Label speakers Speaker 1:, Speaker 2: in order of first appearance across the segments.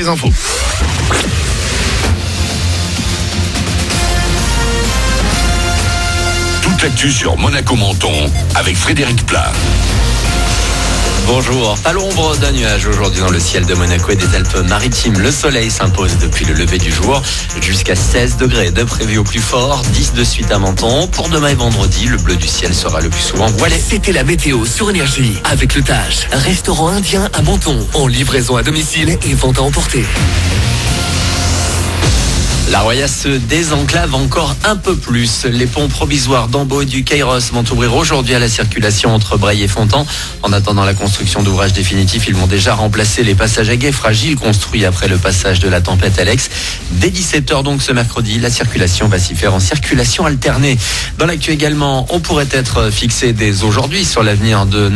Speaker 1: Les infos.
Speaker 2: Toute l'actu sur Monaco-Menton avec Frédéric Plat.
Speaker 3: Bonjour. À l'ombre d'un nuage aujourd'hui dans le ciel de Monaco et des Alpes-Maritimes. Le soleil s'impose depuis le lever du jour. Jusqu'à 16 degrés de prévu au plus fort, 10 de suite à Menton. Pour demain et vendredi, le bleu du ciel sera le plus souvent voilé.
Speaker 4: C'était la météo sur Énergie avec le Taj, restaurant indien à Menton, en livraison à domicile et vente à emporter.
Speaker 3: La Roya se désenclave encore un peu plus. Les ponts provisoires d'Ambo et du Kairos vont ouvrir aujourd'hui à la circulation entre Breil et Fontan. En attendant la construction d'ouvrages définitifs, ils vont déjà remplacer les passages à gué fragiles construits après le passage de la tempête Alex. Dès 17h donc ce mercredi, la circulation va s'y faire en circulation alternée. Dans l'actu également, on pourrait être fixé dès aujourd'hui sur l'avenir de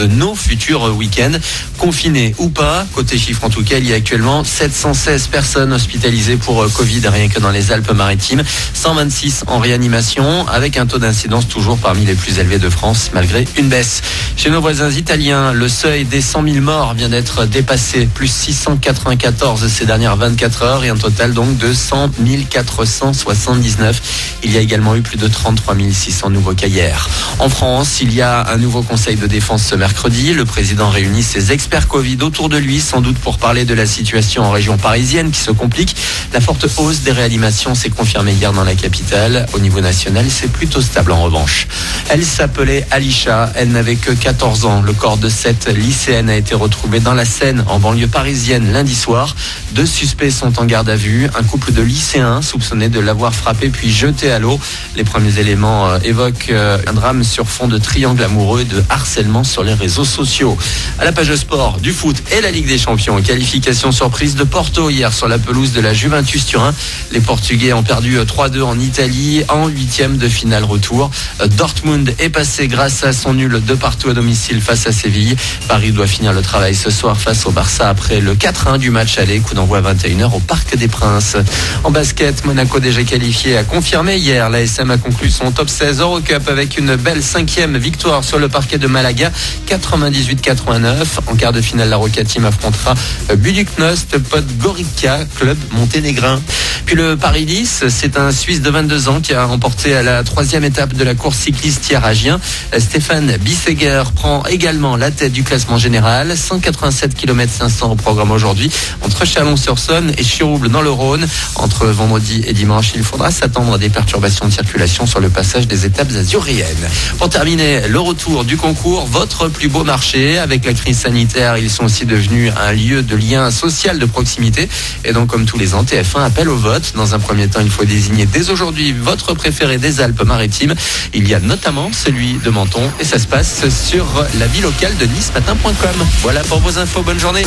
Speaker 3: nos futurs week-ends. Confinés ou pas, côté chiffre en tout cas, il y a actuellement 716 personnes hospitalisées pour Covid, rien que dans les Alpes-Maritimes, 126 en réanimation, avec un taux d'incidence toujours parmi les plus élevés de France, malgré une baisse. Chez nos voisins italiens, le seuil des 100 000 morts vient d'être dépassé, plus 694 ces dernières 24 heures, et un total donc de 100 479. Il y a également eu plus de 33 600 nouveaux cas hier. En France, il y a un nouveau conseil de défense ce mercredi. Le président réunit ses experts Covid autour de lui, sans doute pour parler de la situation en région parisienne qui se complique. La forte hausse des réanimations s'est confirmée hier dans la capitale. Au niveau national, c'est plutôt stable en revanche. Elle s'appelait Alisha, elle n'avait que 14 ans. Le corps de cette lycéenne a été retrouvé dans la Seine, en banlieue parisienne, lundi soir. 2 suspects sont en garde à vue. Un couple de lycéens soupçonnés de l'avoir frappé puis jeté à l'eau. Les premiers éléments évoquent un drame sur fond de triangle amoureux et de harcèlement sur les réseaux sociaux. À la page de sport, du foot et la Ligue des Champions. Qualification surprise de Porto hier sur la pelouse de la Juventus Turin. Les Portugais ont perdu 3-2 en Italie en 8e de finale retour. Dortmund est passé grâce à son nul de partout à domicile face à Séville. Paris doit finir le travail ce soir face au Barça après le 4-1 du match aller. Coup d'envoi à 21h au Parc des Princes. En basket, Monaco déjà qualifié a confirmé hier. L'ASM a conclu son top 16 Eurocup avec une belle 5e victoire sur le parquet de Malaga, 98-89. En quart de finale, la Roca Team affrontera Budućnost Podgorica, club monténégrin. Puis le Paris-Nice, c'est un Suisse de 22 ans qui a remporté la 3e étape de la course cycliste hier à Gien. Stéphane Bissegger prend également la tête du classement général. 187 km 500 au programme aujourd'hui entre Chalon-sur-Saône et Chirouble dans le Rhône. Entre vendredi et dimanche, il faudra s'attendre à des perturbations de circulation sur le passage des étapes azuréennes. Pour terminer, le retour du concours, votre plus beau marché. Avec la crise sanitaire, ils sont aussi devenus un lieu de lien social de proximité. Et donc, comme tous les ans, TF1 appelle au vote. Dans un premier temps, il faut désigner dès aujourd'hui votre préféré des Alpes-Maritimes. Il y a notamment celui de Menton et ça se passe sur la vie locale de nicematin.com. Voilà pour vos infos, bonne journée.